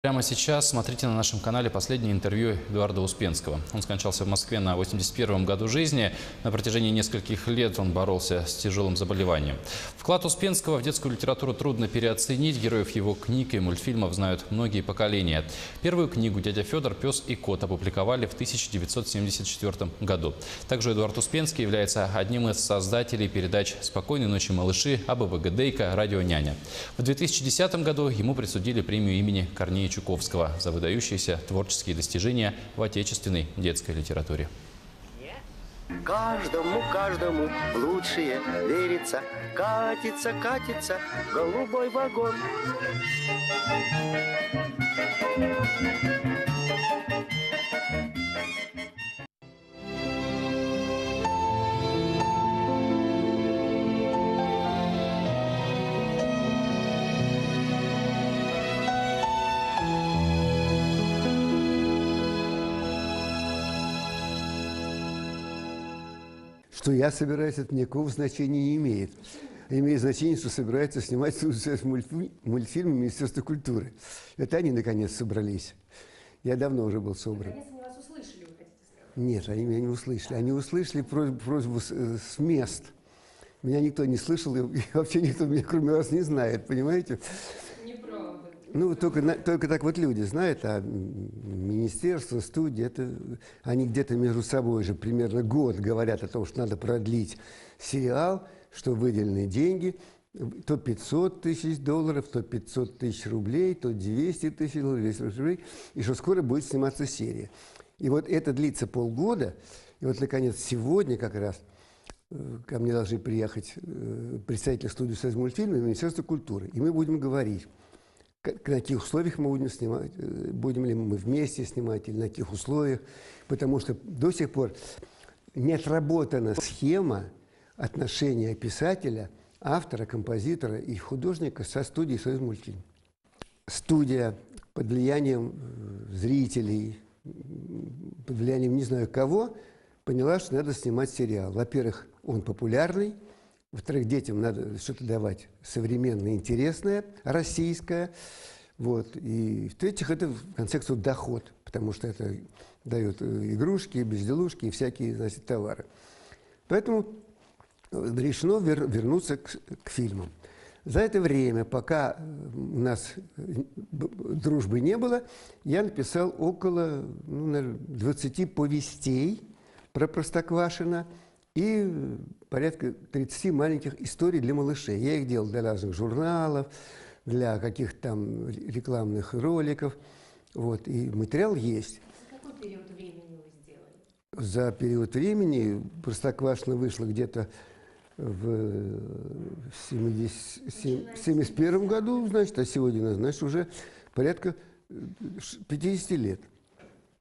Прямо сейчас смотрите на нашем канале последнее интервью Эдуарда Успенского. Он скончался в Москве на 81-м году жизни. На протяжении нескольких лет он боролся с тяжелым заболеванием. Вклад Успенского в детскую литературу трудно переоценить. Героев его книг и мультфильмов знают многие поколения. Первую книгу «Дядя Федор. Пес и кот» опубликовали в 1974 году. Также Эдуард Успенский является одним из создателей передач «Спокойной ночи, малыши», «АБВ Дейка», «Радио Няня». В 2010 году ему присудили премию имени Корнея Чуковского за выдающиеся творческие достижения в отечественной детской литературе. Каждому лучшее верится, катится голубой вагон. Что я собираюсь, это никакого значения не имеет. Имеет значение, что собирается снимать мультфильмы Министерства культуры. Это они, наконец, собрались. Я давно уже был собран. Наконец они вас услышали, вы хотите сказать? Нет, они меня не услышали. Они услышали просьбу с мест. Меня никто не слышал, и вообще никто меня, кроме вас, не знает, понимаете? Неправда. Ну, только так вот люди знают, а министерство, студии, они где-то между собой же примерно год говорят о том, что надо продлить сериал, что выделены деньги, то 500 тысяч долларов, то 500 тысяч рублей, то 200 тысяч долларов, 200 тысяч рублей, и что скоро будет сниматься серия. И вот это длится полгода, и вот, наконец, сегодня как раз ко мне должны приехать представители студии «Союзмультфильма» и Министерства культуры, и мы будем говорить, на каких условиях мы будем снимать, будем ли мы вместе снимать или на каких условиях, потому что до сих пор не отработана схема отношения писателя, автора, композитора и художника со студией «Союзмультфильм». Студия под влиянием зрителей, под влиянием не знаю кого, поняла, что надо снимать сериал. Во-первых, он популярный. Во-вторых, детям надо что-то давать современное, интересное, российское. Вот. И в-третьих, это, в конце концов, доход, потому что это дает игрушки, безделушки и всякие, значит, товары. Поэтому решено вернуться к фильмам. За это время, пока у нас дружбы не было, я написал около 20 повестей про Простоквашино и порядка 30 маленьких историй для малышей. Я их делал для разных журналов, для каких-то там рекламных роликов. Вот. И материал есть. За какой период времени вы сделали? За период времени Простоквашино вышло где-то в 71 году, значит, а сегодня, значит, уже порядка 50 лет.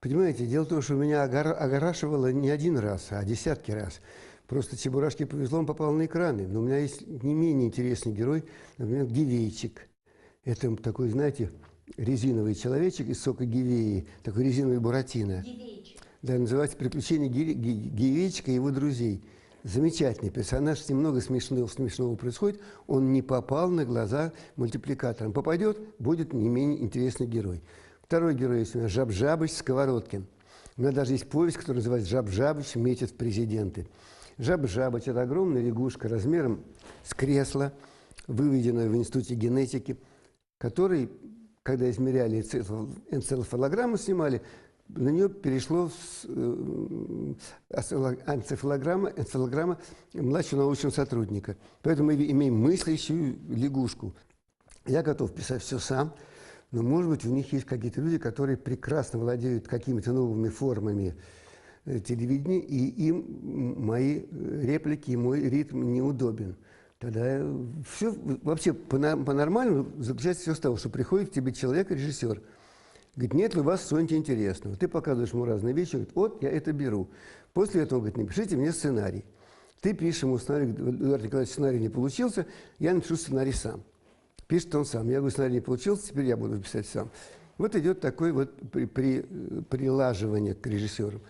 Понимаете, дело в том, что меня огорашивало не один раз, а десятки раз. Просто Чебурашке повезло, он попал на экраны. Но у меня есть не менее интересный герой, например, Гивейчик. Это такой, знаете, резиновый человечек из сока гивеи, такой резиновый буратино. Гивейчик. Да, называется «Приключения Гивейчика и его друзей». Замечательный персонаж, немного смешного происходит. Он не попал на глаза мультипликаторам. Попадет, будет не менее интересный герой. Второй герой есть у меня Жаб-Жабыч Сковородкин. У меня даже есть повесть, которая называется «Жаб-Жабыч метит в президенты». Жаб-Жабыч – это огромная лягушка размером с кресло, выведенная в Институте генетики, который, когда измеряли энцефалограмму, снимали, на нее перешло энцефалограмма младшего научного сотрудника. Поэтому мы имеем мыслящую лягушку. Я готов писать все сам. Но, может быть, у них есть какие-то люди, которые прекрасно владеют какими-то новыми формами телевидения, и им мои реплики и мой ритм неудобен. Тогда все вообще по-нормальному заключается все с того, что приходит к тебе человек, режиссер, говорит, нет ли у вас что-нибудь интересного? Ты показываешь ему разные вещи, говорит, вот, я это беру. После этого, говорит, напишите мне сценарий. Ты пишешь ему сценарий, Эдуард Николаевич, сценарий не получился, я напишу сценарий сам. Пишет он сам. Я говорю, сценарий не получился, теперь я буду писать сам. Вот идет такое вот прилаживание к режиссеру.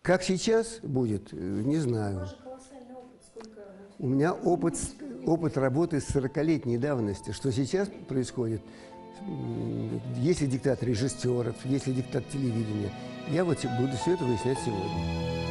Как сейчас будет, не знаю. У вас же колоссальный опыт. Сколько У меня опыт работы с 40-летней давности. Что сейчас происходит, есть ли диктат режиссеров, есть ли диктат телевидения. Я вот буду все это выяснять сегодня.